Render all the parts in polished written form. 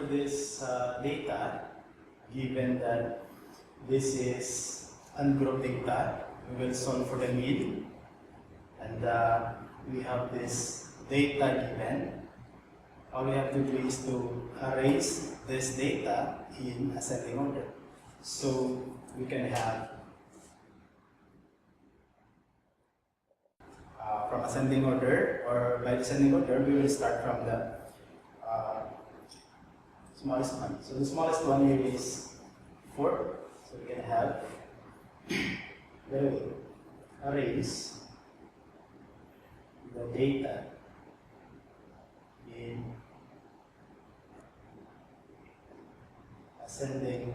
this data, given that this is ungrouped data, we will solve for the mean, and we have this data given. All we have to do is to arrange this data in ascending order. So we can have from ascending order, or by descending order, we will start from the smallest one. So the smallest one here is 4. So we can have arrange the data in ascending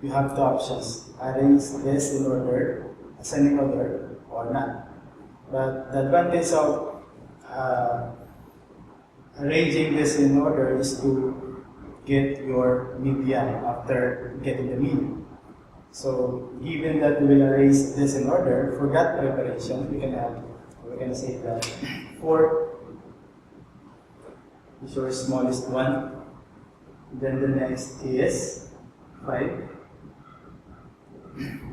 you have two options: arrange this in order, ascending order, or not. But the advantage of arranging this in order is to get your median after getting the mean. So, given that we will arrange this in order, for that preparation, we can say that 4 is your smallest one. Then the next is 5.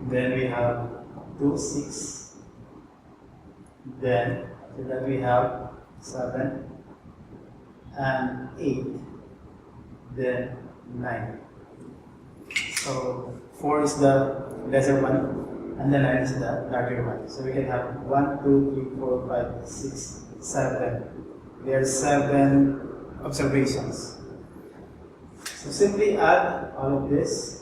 Then we have 2, 6. Then after that we have 7 and 8. Then 9. So 4 is the lesser one, and the 9 is the larger one. So we can have 1, 2, 3, 4, 5, 6, 7. There are 7 observations. So simply add all of this.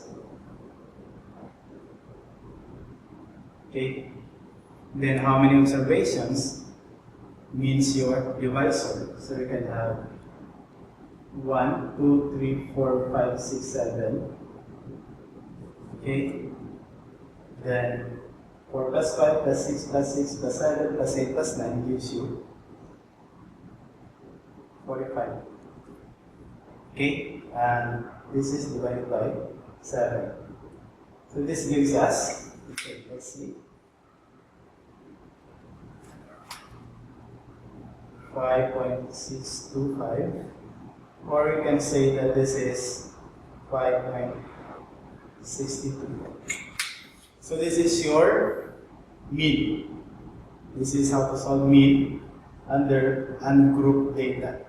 Okay. Then how many observations means your divisor. So we can have 1, 2, 3, 4, 5, 6, 7. Okay. Then 4 plus 5 plus 6 plus 6 plus 7 plus 8 plus 9 gives you 45. Okay. And this is divided by 7. So this gives us, okay, let's see, 5.625, or you can say that this is 5.62. So this is your mean. This is how to solve mean under ungrouped data.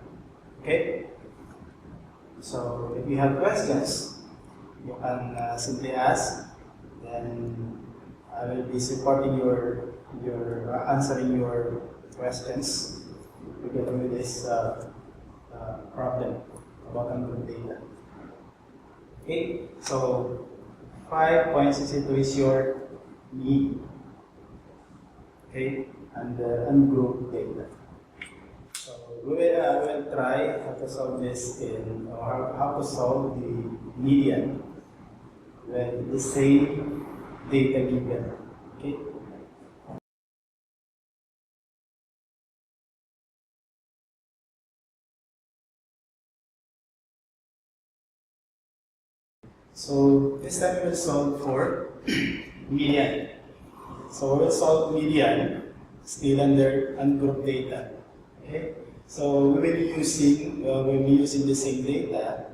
Okay? So if you have questions, you can simply ask. Then I will be supporting your answering your questions regarding with this problem about ungrouped data. Okay, so 5.62 is your mean. Okay, and the ungrouped data. So we will try how to solve this or how to solve the median with the same data given. Okay. So this time we will solve for median. So we will solve median still under ungrouped data. Okay. So we will be using the same data,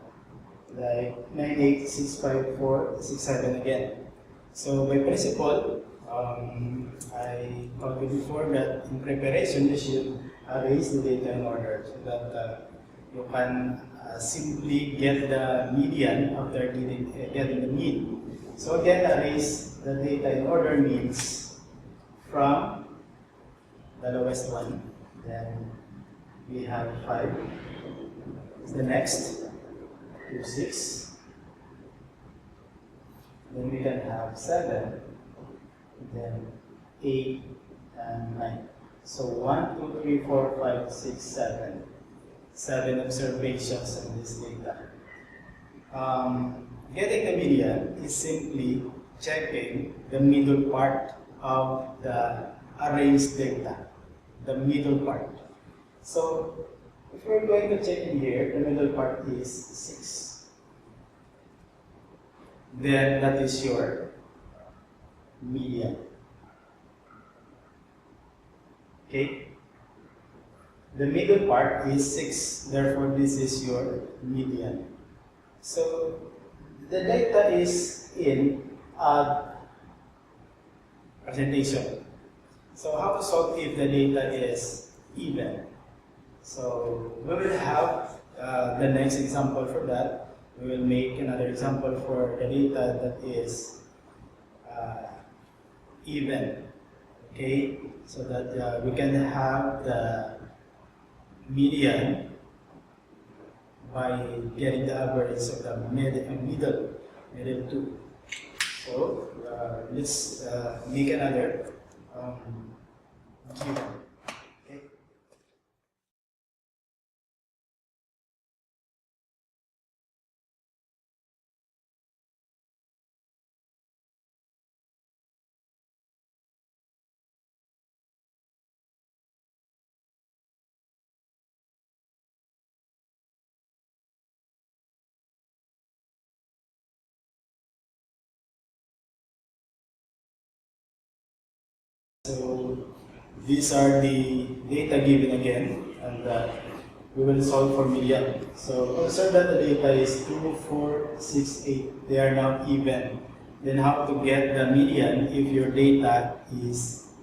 like 9865467 again. So by principle, I told you before that in preparation you should arrange the data in order so that you can simply get the median after getting the mean. So again, arrange the data in order means from the lowest one, then we have 5. The next 2, 6. Then we can have 7. Then 8 and 9. So 1, 2, 3, 4, 5, 6, 7. 7 observations in this data. Getting the median is simply checking the middle part of the arranged data. the middle part. So if we're going to check in here, the middle part is 6. Then that is your median. Okay? The middle part is 6, therefore this is your median. So the data is in odd presentation. So how to solve if the data is even? So we will have the next example for that. We will make another example for the data that is even. Okay, so that we can have the median by getting the average of the middle two. So let's make another given. Okay. So these are the data given again, and we will solve for median. So observe that the data is 2, 4, 6, 8. They are now even. Then how to get the median if your data is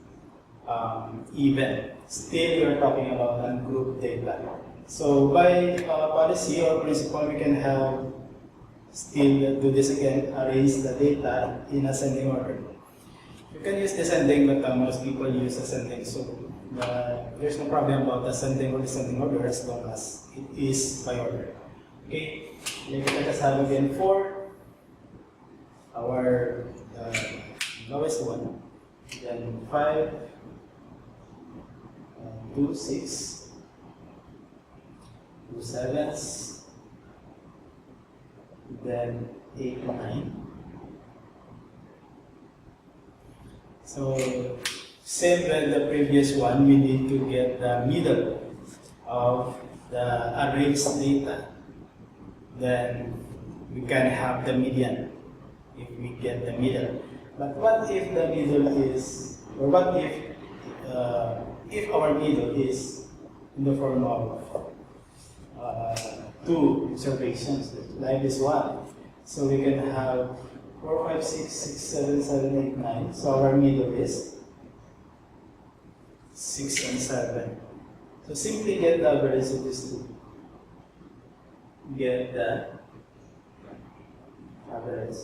even? Still, we are talking about ungrouped data. So by policy or principle, we can have still do this again, arrange the data in ascending order. You can use descending, but most people use ascending. So there's no problem about ascending or descending order as long as it is by order. Okay, let us have again 4, our lowest one, then 5, 2, 6, 2 sevens, then 8, 9. So, same as the previous one, we need to get the middle of the arranged data. Then we can have the median if we get the middle. But what if the middle is, or what if our middle is in the form of 2 observations, like this one? So we can have 4, 5, 6, 6, 7, 7, 8, 9. So our middle is 6 and 7. So simply get the average of these two. Get the average.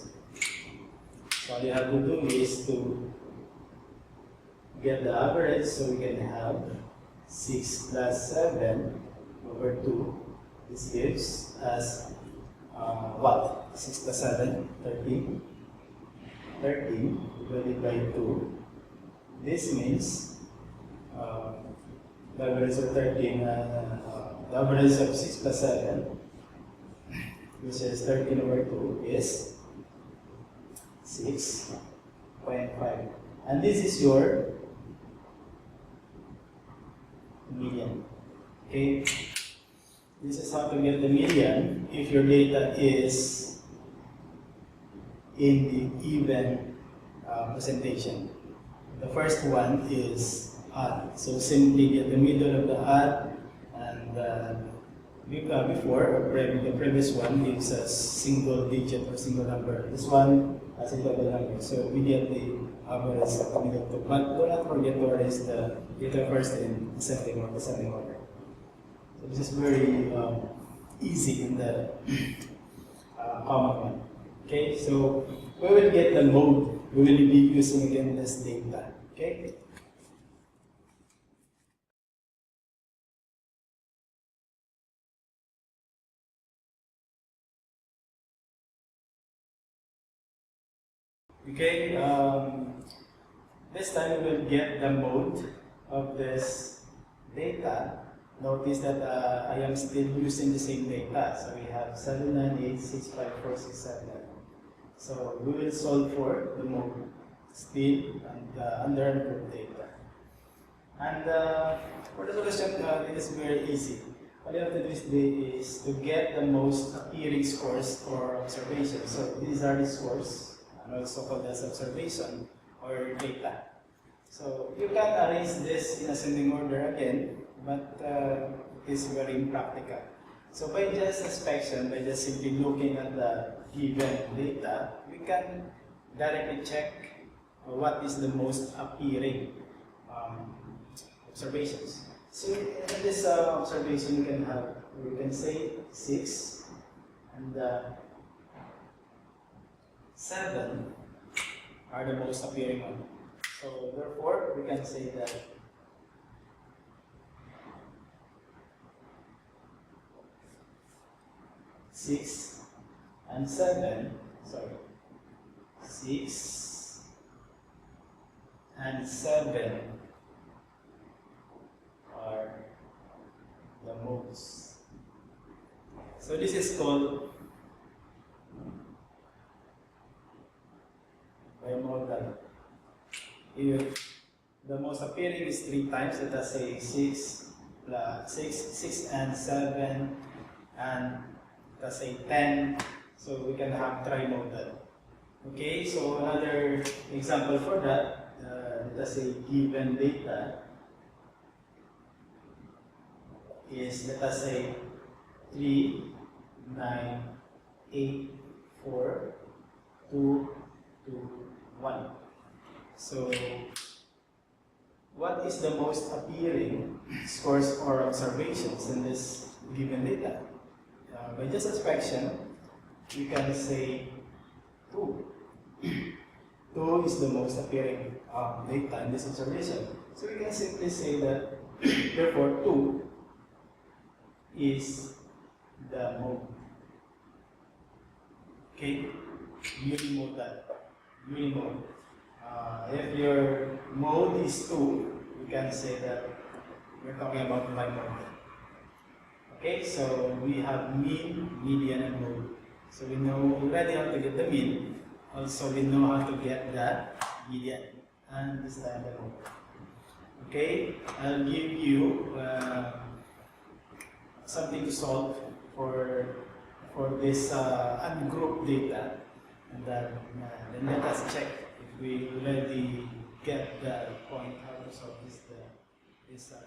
So all you have to do is to get the average, so we can have 6 plus 7 over 2. This gives us what? 6 plus 7, 13. 13 divided by 2. This means the average of 13, the average of 6 plus 7, which is 13 over 2, is 6.5. And this is your median. Okay? This is how to get the median if your data is in the even presentation. The first one is odd. So simply get the middle of the odd, and before, the previous one gives us single digit or single number. This one has a double number. So we get the average of the middle two. But do not forget to arrange the data first in ascending or descending order. So this is very easy in the common one. Okay, so we will get the mode. We will be using again this data. Okay. Okay. This time we will get the mode of this data. Notice that I am still using the same data. So we have 7, 9, 8, 6, 5, 4, 6, 7. So we will solve for the mode still and under ungrouped data. And for the solution, it is very easy. All you have to do is to get the most appearing scores for observation. So these are the scores, and also called as observation or data. So you can arrange this in ascending order again, but it is very impractical. So by just inspection, by just simply looking at the given data, we can directly check what is the most appearing um, observations. So in this observation, you can say 6 and 7 are the most appearing one. So therefore, we can say that 6 and 7, sorry, 6 and 7 are the most. So this is called bimodal. If the most appearing is 3 times, let us say 6 plus 6 and 7, and let us say 10, so we can have trimodal. Okay, so another example for that, let us say given data is, let us say 3, 9, 8, 4, 2, 2, 1. So, what is the most appearing scores or observations in this given data? By just inspection, we can say 2. 2 is the most appearing data in this observation. So we can simply say that, therefore, 2 is the mode. Okay? Unimodal. Unimode. If your mode is 2, you can say that we're talking about bimodal. Okay, so we have mean, median, and mode. So we know already how to get the mean. Also, we know how to get the median and this time the mode. Okay, I'll give you something to solve for this ungrouped data, and then let us check if we already get the point how to solve this data.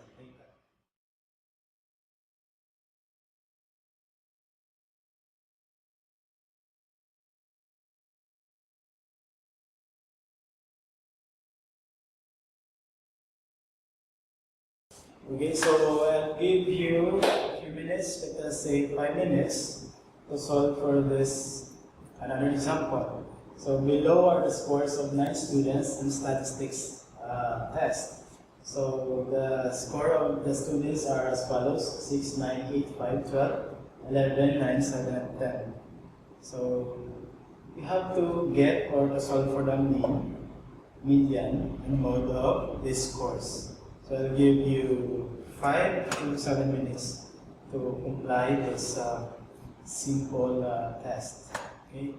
Okay, so I'll give you a few minutes, let us say 5 minutes, to solve for this another example. So below are the scores of 9 students in statistics test. So the score of the students are as follows: 6, 9, 8, 5, 12, 11, 9, 7, and 10. So you have to get or to solve for the mean, median, and mode of this course. So I'll give you 5 to 7 minutes to comply this simple test. Okay?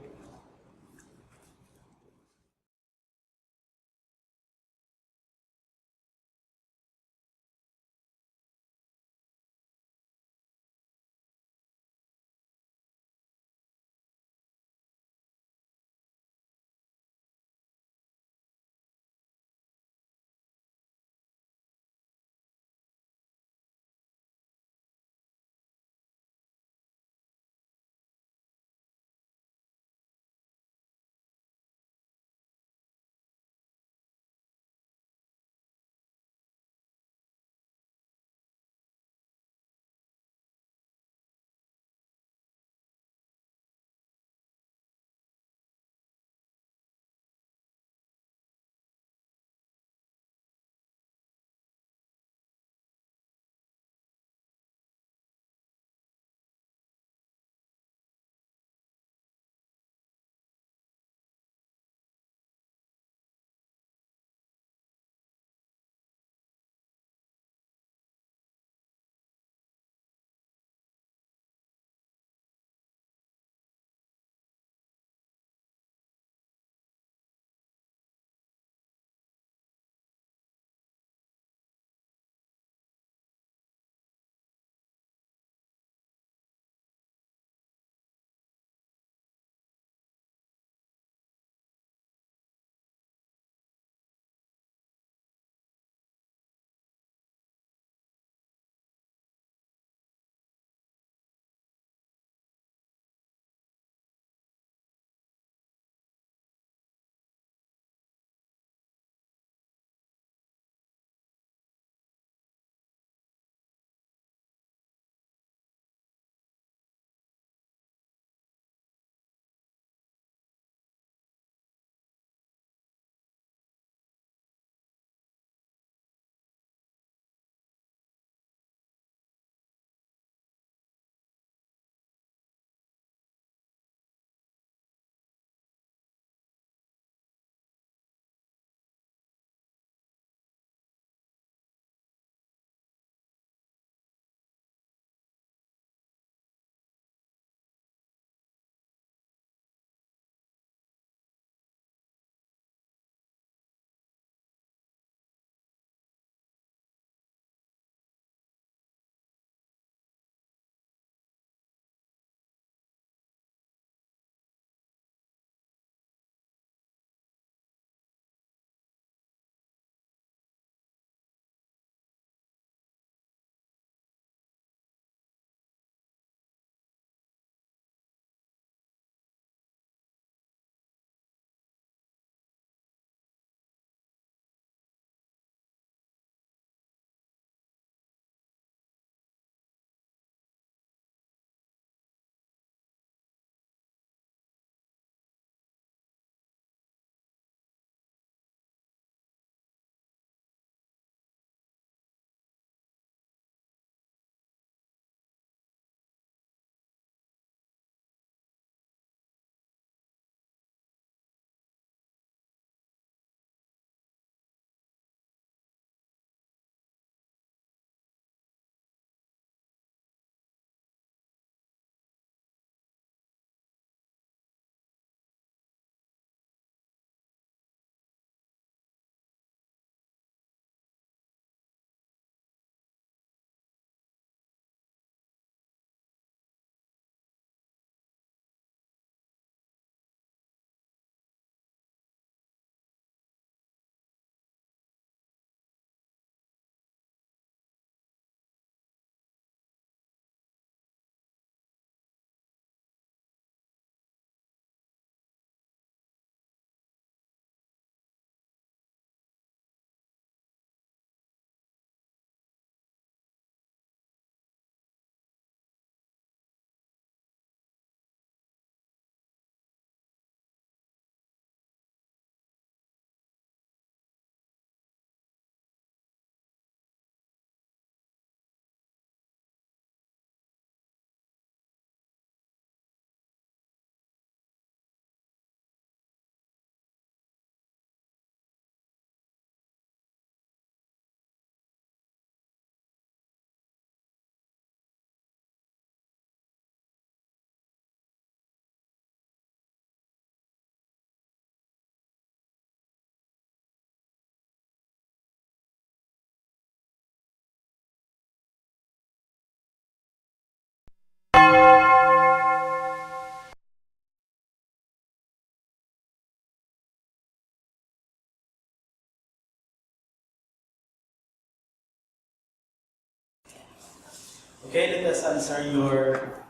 Okay, let us answer your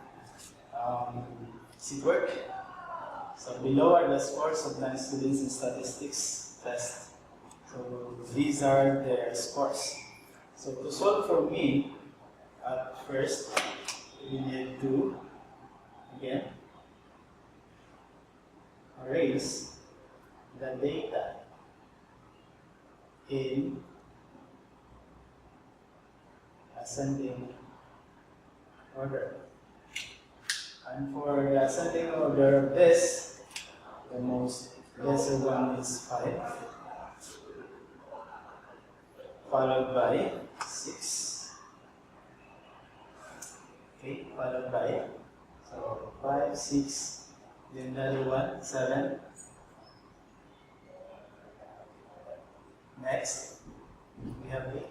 seat work. So below are the scores of non-students in statistics test. So these are their scores. So to solve for me, at first, we need to, again, arrange the data in ascending order. And for the ascending order of this, the most lesser one is 5, followed by 6. Okay, followed by, so 5, 6, then the other one, 7. Next, we have 8.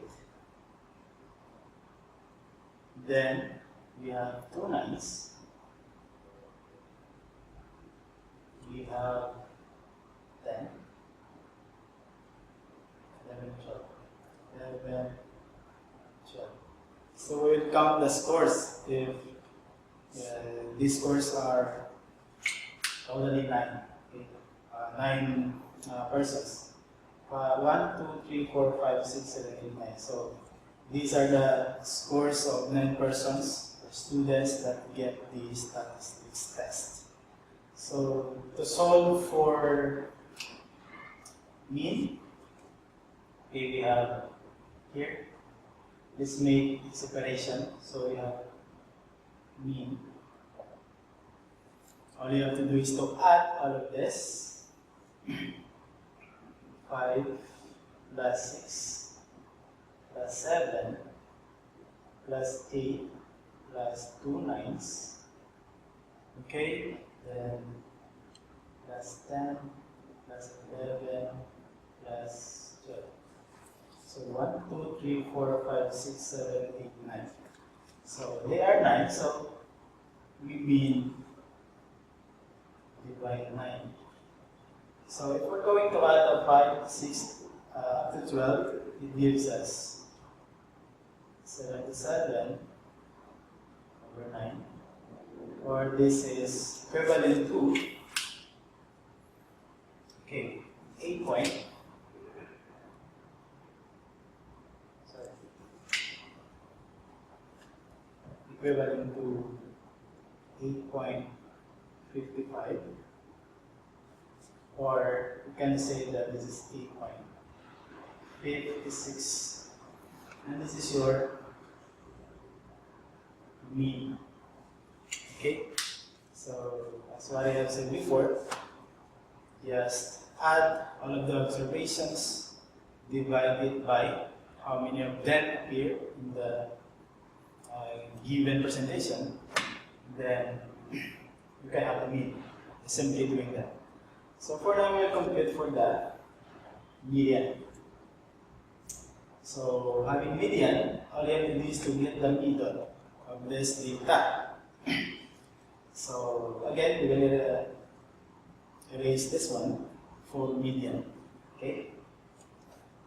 Then we have 2 9s. We have 10, 11, 12. 11, 12. So we will count the scores if these scores are totally 9. Okay? 9 persons. 1, 2, 3, 4, 5, 6, 7, 8, 9. So these are the scores of 9 persons or students that get the statistics test. So to solve for mean, okay, we have here, let's make separation. So we have mean. All you have to do is to add all of this. 5 plus 6 plus 7 plus 8 plus 2 9s. Okay, then plus 10 plus 11 plus 12. So 1, 2, 3, 4, 5, 6, 7, 8, 9. So they are 9, so we mean divide 9. So if we're going to add a 5, 6 up to 12, it gives us 77 over 9. Or this is equivalent to, okay, 8 point. Sorry. Equivalent to 8.55. Or you can say that this is 8.56. And this is your mean. Okay? So, as what I have said before, just add all of the observations, divide it by how many of them appear in the given presentation, then you can have the mean. Simply doing that. So for now, we'll compute for the median. So having median, all you have to do is to get the middle of this data. So again, we're going to erase this one for median. Okay?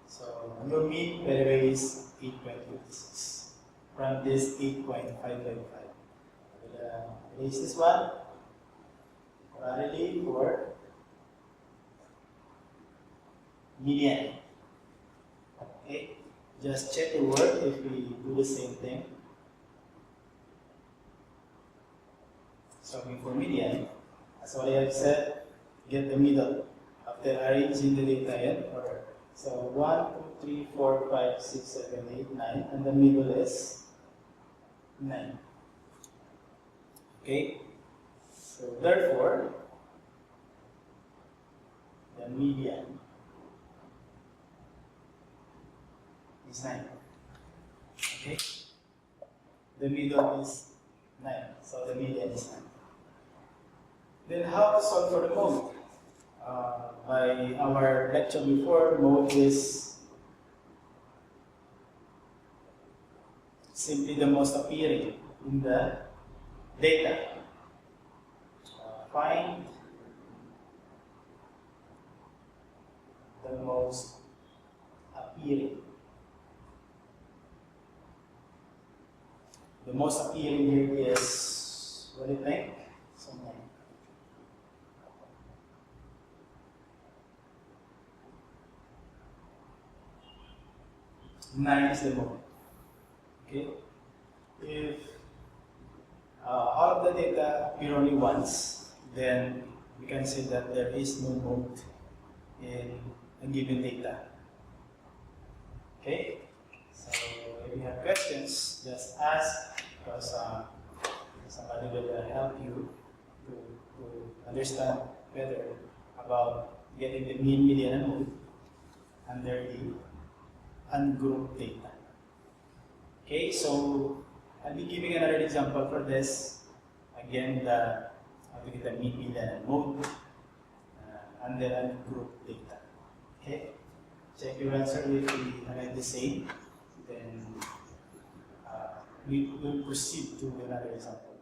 So your mean, by the way, is 8.56 from this 8.555. We'll erase this one parallelly for median. Okay? Just check the work if we do the same thing. Solving for median, as what I have said, get the middle after arranging the data in order. So 1, 2, 3, 4, 5, 6, 7, 8, 9, and the middle is 9. Okay? So therefore, the median is 9. Okay? The middle is 9. So the median is 9. Then how to solve for the mode? By our lecture before, mode is simply the most appearing in the data. Find the most appearing. the most appealing here is, what do you think? Something. 9 is the mode. Okay? If all of the data appear only once, then we can say that there is no mode in a given data. Okay? So if you have questions, just ask, because somebody will help you to understand better about getting the mean, median, and mode under the ungrouped data. Okay, so I'll be giving another example for this. Again, how to get the mean, median, and mode under ungrouped data. Okay, check your answer if we write the same. Then we will proceed to another example.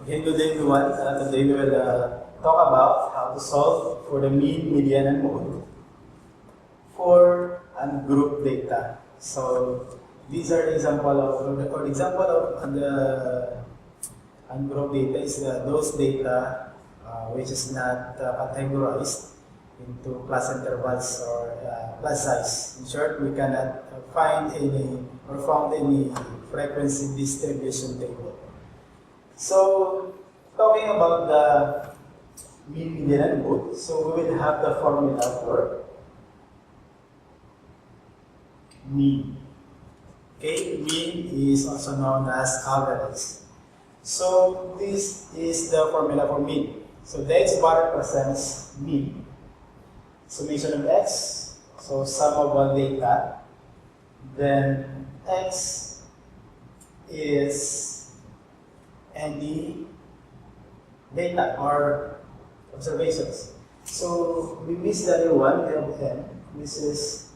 Okay, good day everyone. Today we will talk about how to solve for the mean, median, and mode for ungrouped data. So these are the example of the ungrouped data is those data which is not categorized into class intervals or class size. In short, we cannot find any or found any frequency distribution table. So, talking about the mean, median, and mode, so we will have the formula for mean. Okay, mean is also known as average. So, this is the formula for mean. So, the x bar represents mean. Summation of x, so sum of all data. Then x is any data or observations. So we miss the other one, we have n. This is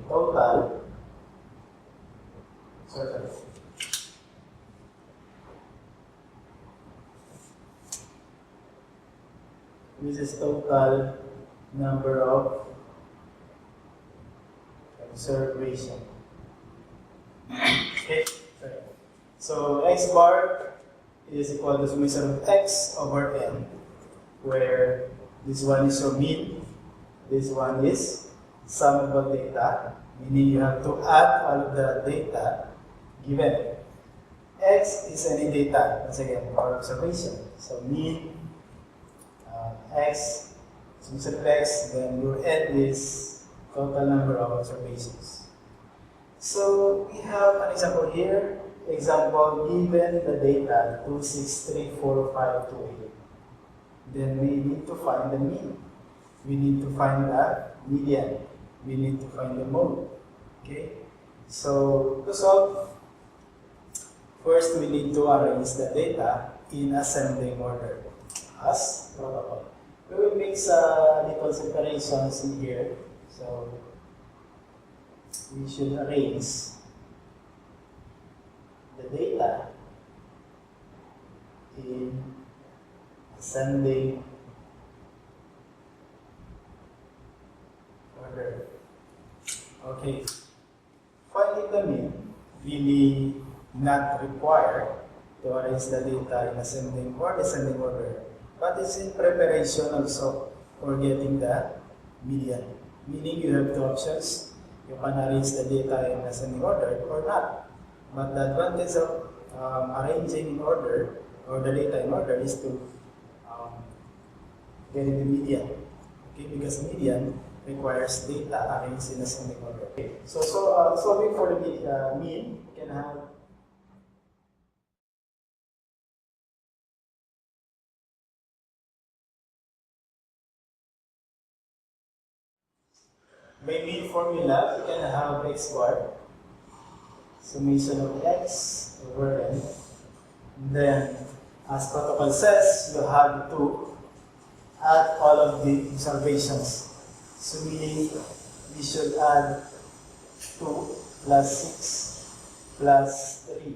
total. Sorry. This is total number of observation. Okay. So x bar is equal to summation of x over n, where this one is your mean, this one is sum of all data, meaning you have to add all of the data given. X is any data, once again, or observation. So mean, x, summation of x, then your n is total number of observations. So we have an example here. Example, given the data 2634528, then we need to find the mean. We need to find the median. We need to find the mode. Okay? So to solve, first we need to arrange the data in ascending order as protocol. We will mix little separations in here. So we should arrange the data in ascending order. Okay. Finding the mean really not required to arrange the data in ascending or descending order, but it's in preparation also for getting the median. Meaning you have two options. You can arrange the data in ascending order or not. But the advantage of arranging in order or the data in order is to getting the median. Okay, because median requires data arranged in ascending order. Okay. So solving for the mean, you can have by mean formula, you can have x bar, summation of x over n. Then, as protocol says, you have to add all of the observations. So meaning, we should add 2 plus 6 plus 3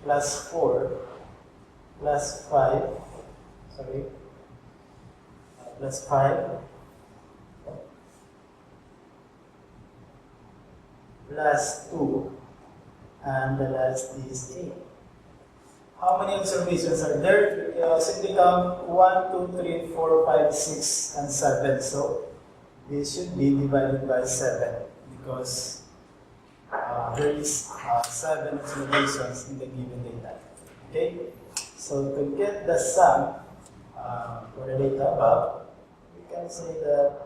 plus 4 plus 5, plus 5 plus 2, and the last is 8. How many observations are there? Simply count 1, 2, 3, 4, 5, 6, and 7. So this should be divided by 7 because there is 7 observations in the given data. Okay? So to get the sum for the data above, we can say that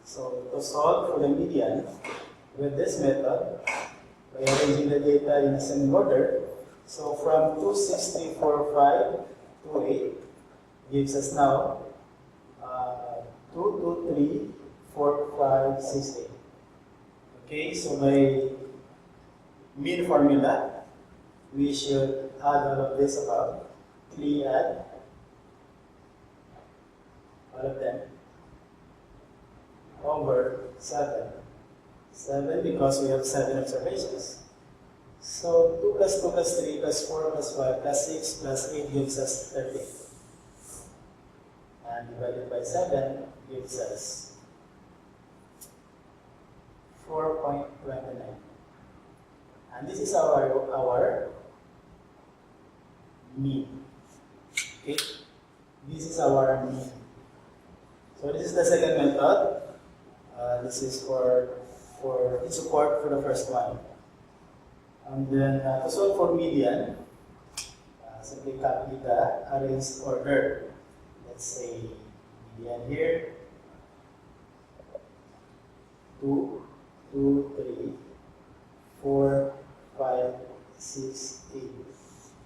so to solve for the median with this method, by arranging the data in ascending order, so from 26345 to 8 gives us now 2, 2, 3, 4, 5, 6, 8. Okay, so by mean formula, we should add all of this above. 3 add all of them over 7. 7 because we have 7 observations. So 2 plus 2 plus 3 plus 4 plus 5 plus 6 plus 8 gives us 13. And divided by 7 gives us 4.29. And this is our mean. Okay? This is our mean. So this is the second method. This is for in support for the first one. And then to solve for median, simply copy the arranged order. Let's say median here, 2, 2, 3, 4, 5, 6, 8.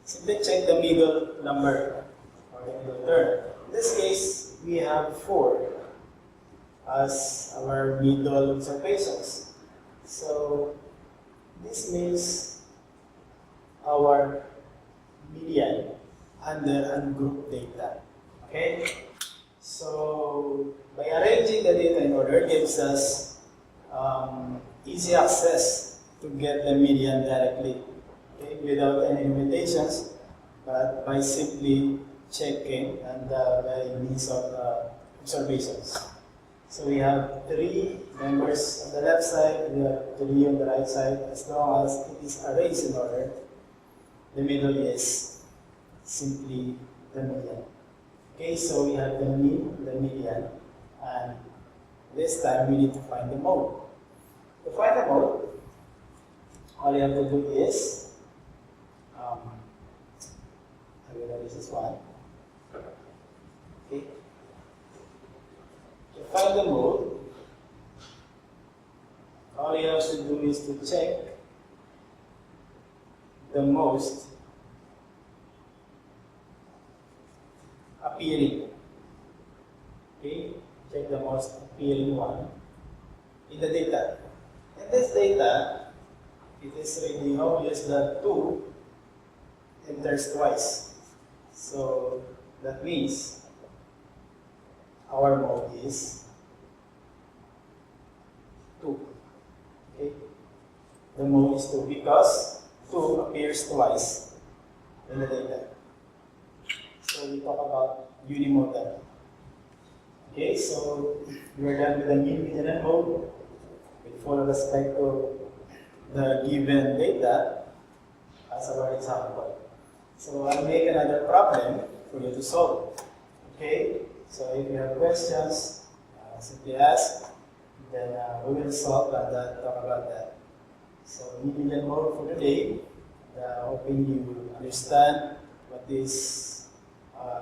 Simply check the middle number or the middle term. In this case, we have 4 as our middle observations. So this means our median under ungrouped data. Okay? So by arranging the data in order gives us easy access to get the median directly, okay, without any limitations, but by simply checking and by means of observations. So we have 3 members on the left side, we have 3 on the right side. As long as it is arranged in order, the middle is simply the median. Okay, so we have the mean, the median, and this time we need to find the mode. To find the mode, all you have to do is, I will erase this one. Okay. To find the mode, all you have to do is to check the most appealing. Okay, check the most appealing one in the data. In this data, it is really obvious that 2 enters twice. So that means our mode is 2. Okay? The mode is 2 because 2 appears twice in the data. So we talk about unimodal. Okay, so we're done with the mean, median, and mode with full respect to the given data as our example. So I'll make another problem for you to solve. Okay, so if you have questions, simply ask, then we will solve and talk about that. So mean, median, mode for today. Hoping you understand what is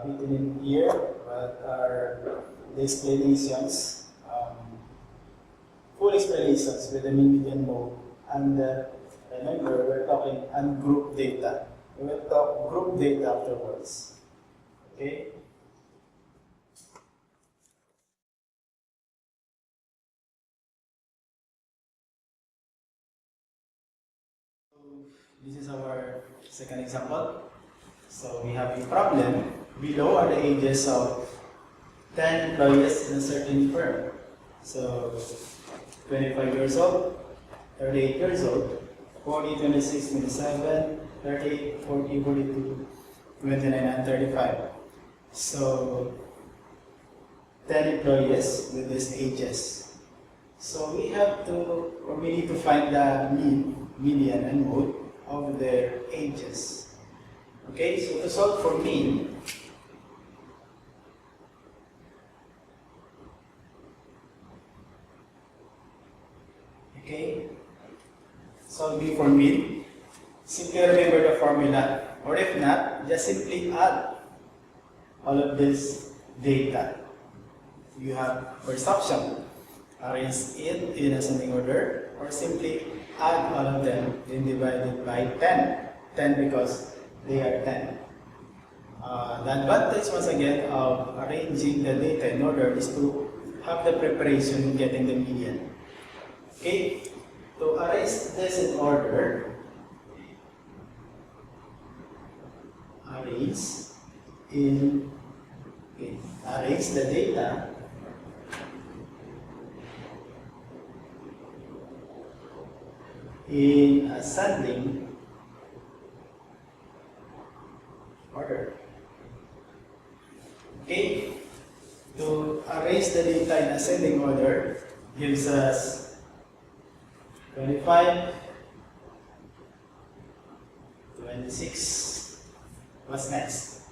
written in here, what are the explanations, full explanations with the mean, median, mode. And remember, we're talking ungrouped data. We will talk group data afterwards. Okay? This is our second example. So we have a problem. Below are the ages of 10 employees in a certain firm. So 25 years old, 38 years old, 40, 26, 27, 38, 40, 42, 29, and 35. So 10 employees with these ages. So we have to, or we need to find the mean, median, and mode of their ages. Okay, so to solve for mean, okay, solving for mean, simply remember the formula, or if not, just simply add all of this data. You have first option, arrange it in ascending order, or simply add all of them and divide it by 10. 10 because they are 10. The advantage once again of arranging the data in order is to have the preparation in getting the median. Okay, to arrange this in order, arrange the data in ascending order. Okay, to arrange the data in ascending order gives us 25, 26, what's next?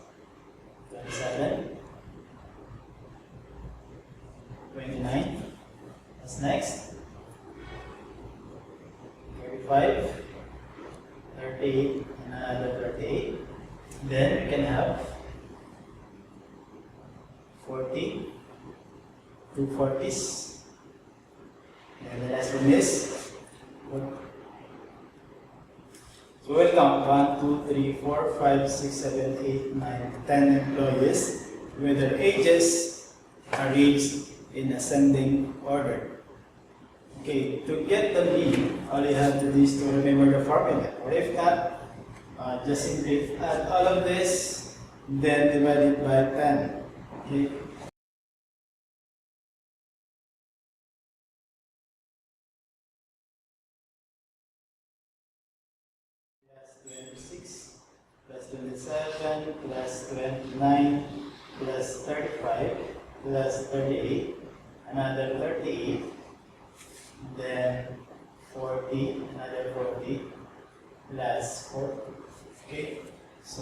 27, 29, what's next? 35, 38, and another 38. Then we can have 40, 2 40s, and the last one is so we'll count 1, 2, 3, 4, 5, 6, 7, 8, 9, 10 employees with their ages arranged in ascending order. Okay, to get the mean, all you have to do is to remember the formula, or if not, just simply add all of this, then divide it by 10. Okay. Plus 26, plus 27, plus 29, plus 35, plus 38, another 38, then 40, another 40, plus 40. Okay, so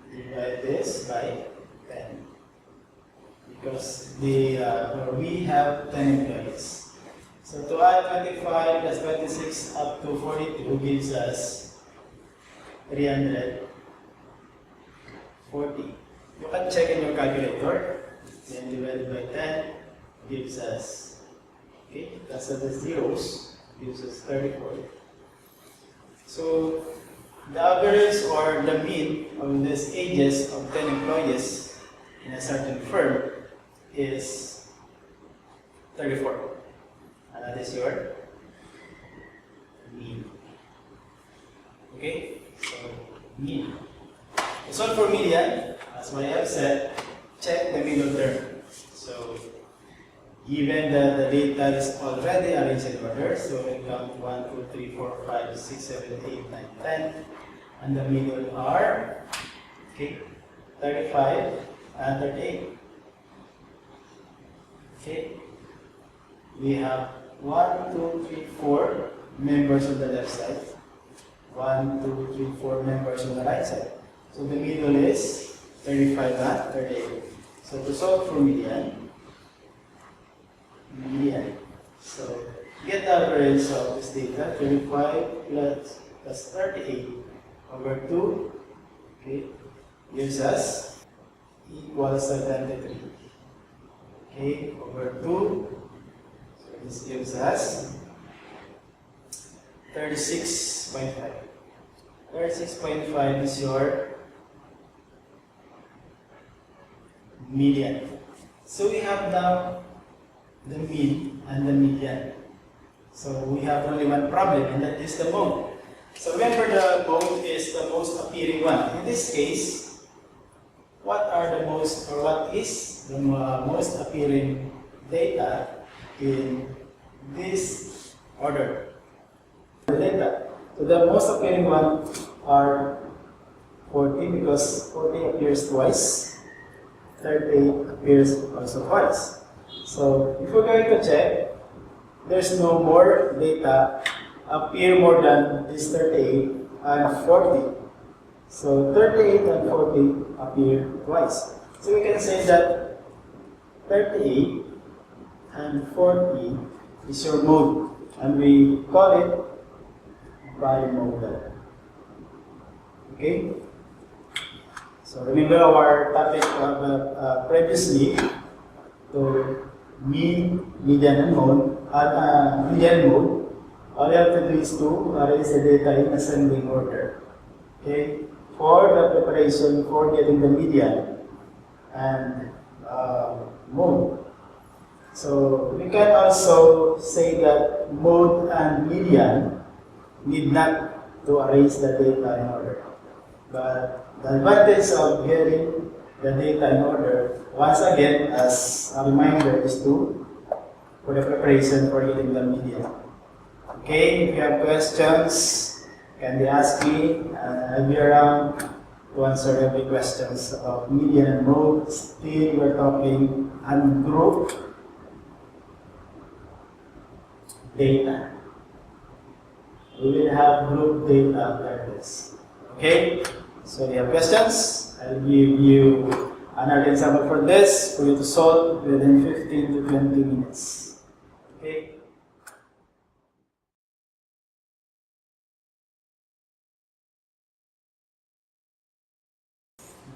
divide this by 10 because we have 10 employees. So to add 25 plus 26 up to 42 gives us 340. You can check in your calculator, then divided by 10 gives us, okay, that's the zeros, gives us 34. So the average or the mean of these ages of 10 employees in a certain firm is 34. And that is your mean. Okay? So, mean. To solve for median, as what I have said, check the middle term. So, given that the data is already arranged in order, so we count 1, 2, 3, 4, 5, 6, 7, 8, 9, 10. And the middle are, okay, 35 and 38. Okay, we have 1, 2, 3, 4 members on the left side, 1, 2, 3, 4 members on the right side. So the middle is 35 and 38. So to solve for median, so get the average of this data, 35 plus 38 over 2, okay, gives us equals 73. Okay, over 2, so this gives us 36.5. 36.5 is your median. So we have now the mean and the median. So we have only one problem, and that is the mode. So remember, the mode is the most appearing one. In this case, what is the most appearing data in this order? The data. So the most appearing one are 40 because 40 appears twice. 38 appears also twice. So if we're going to check, there's no more data appear more than this 38 and 40. So 38 and 40 appear twice. So we can say that 38 and 40 is your mode, and we call it bimodal. Okay? So remember our topic previously, to mean, median, and mode. Median and mode. All you have to do is to arrange the data in ascending order. Okay? For the preparation for getting the median and mode. So we can also say that mode and median need not to arrange the data in order. But the advantage of getting the data in order, once again, as a reminder, is for the preparation for getting the median. Okay, if you have questions, can they ask me? I'll be around to answer every questions about median and mode. Still, we're talking ungrouped data. We will have group data after this. Okay? So, if you have questions, I'll give you another example for this for you to solve within 15 to 20 minutes. Okay?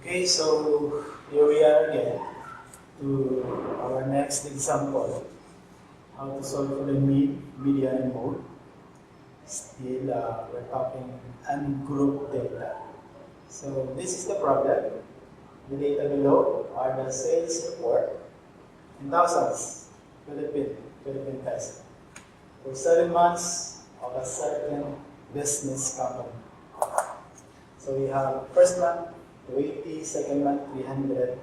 Okay, so here we are again to our next example, how to solve for the mean, median, and mode. Still, we're talking ungrouped data. So this is the problem. The data below are the sales report in thousands, Philippine peso, for 7 months of a certain business company. So we have first month 280, second month 300,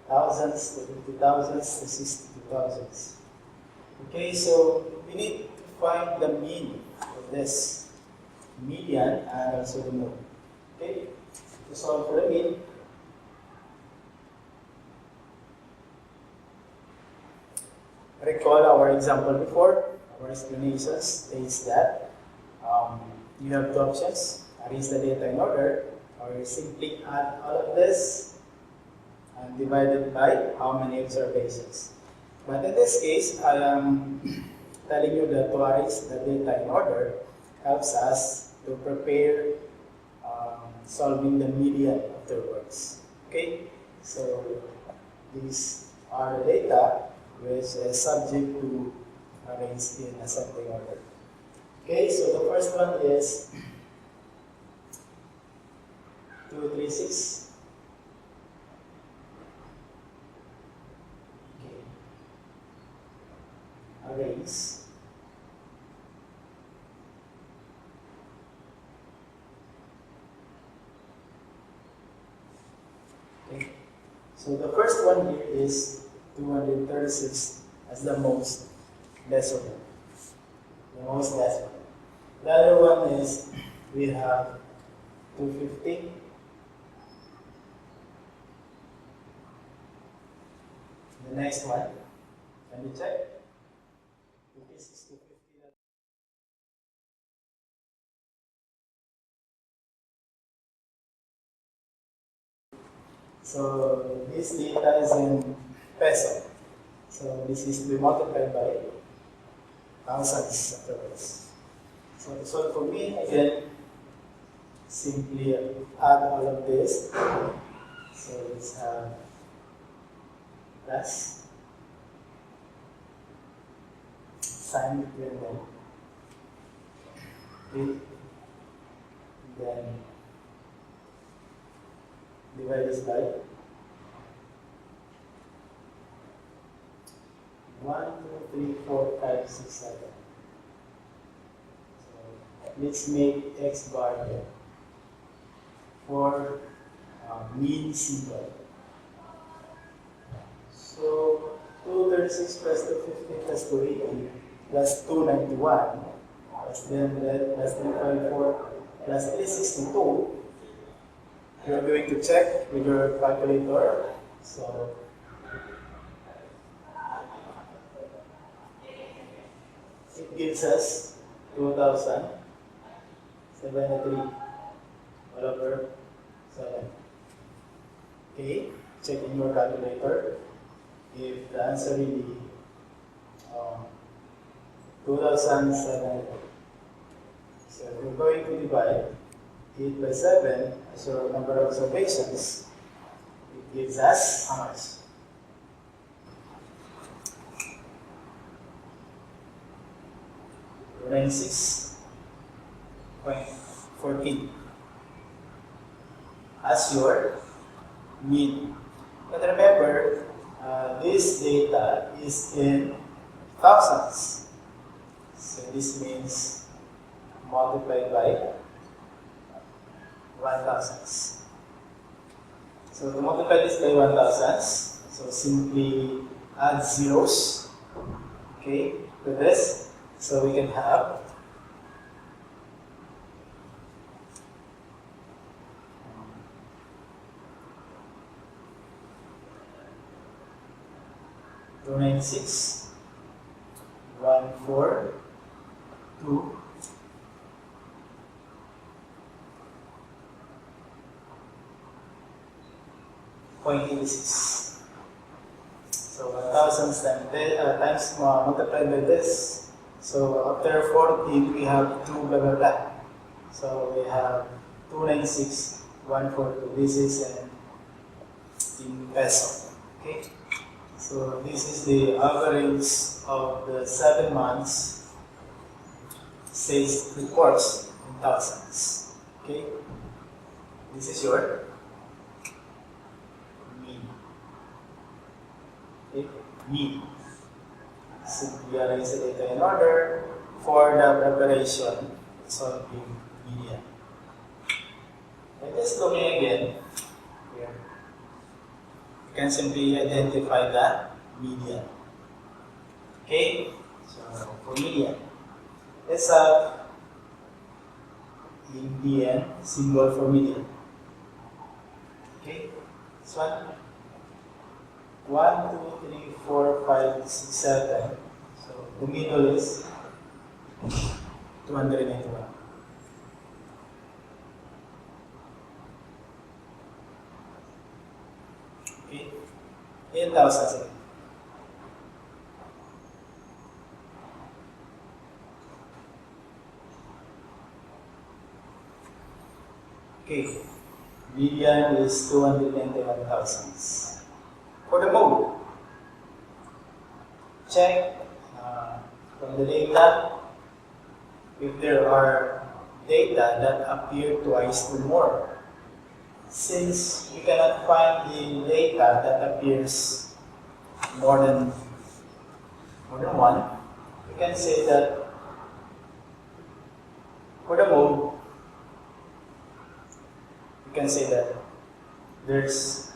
thousands to 50,000 to 62,000. Okay, so we need to find the mean of this, median, and also the mode. Okay, to solve for the mean, recall our example before. Our explanation states that you have two options: arrange the data in order, or simply add all of this and divide it by how many observations. But in this case, I am telling you that to arrange the data in order helps us to prepare solving the median afterwards. Okay, so these are the data which is subject to arrange in ascending order. Okay, so the first one is 236. Okay. Arrays. Okay. So the first one here is 236 as the most decimal. The most decimal. The other one is we have 250. The next one, can you check? 250. So this data is in peso. So this is to be multiplied by thousands afterwards. So to solve for me, again, simply add all of this. So let's have plus sign between them. Okay. Then divide this by 1, 2, 3, 4, 5, 6, 7. So let's make x bar here for mean symbol. So 236 plus 250 plus 280 plus 291 plus plus 354 plus 362. You're going to check with your calculator. So it gives us 2073 all over 7. Okay, check in your calculator if the answer really 2007. So if we're going to divide 8 by 7 as your number of observations, it gives us how much? 96.14 as your mean. But remember, this data is in thousands. So this means multiplied by 1,000. So to multiply this by 1,000, so simply add zeros, okay, to this. So we can have 296, 142, 0.86. So 1,000 times multiplied by this. So after 14, we have 2 blah blah blah. So we have 296, 142. This is in peso. Okay. So this is the average of the 7 months sales reports in thousands. Okay. This is your mean. Okay. Mean. Simply arrange the data in order for the preparation solving media. And just looking again here, you can simply identify the media. Okay, so for media, let's have Indian symbol for media. Okay, this one. 1, 2, 3, 4, 5, 6, 7. So the middle is 291. Okay, 8,000. Okay, median is 291,000. For the mode, check from the data if there are data that appear twice or more. Since we cannot find the data that appears more than one, we can say that for the mode, we can say that there's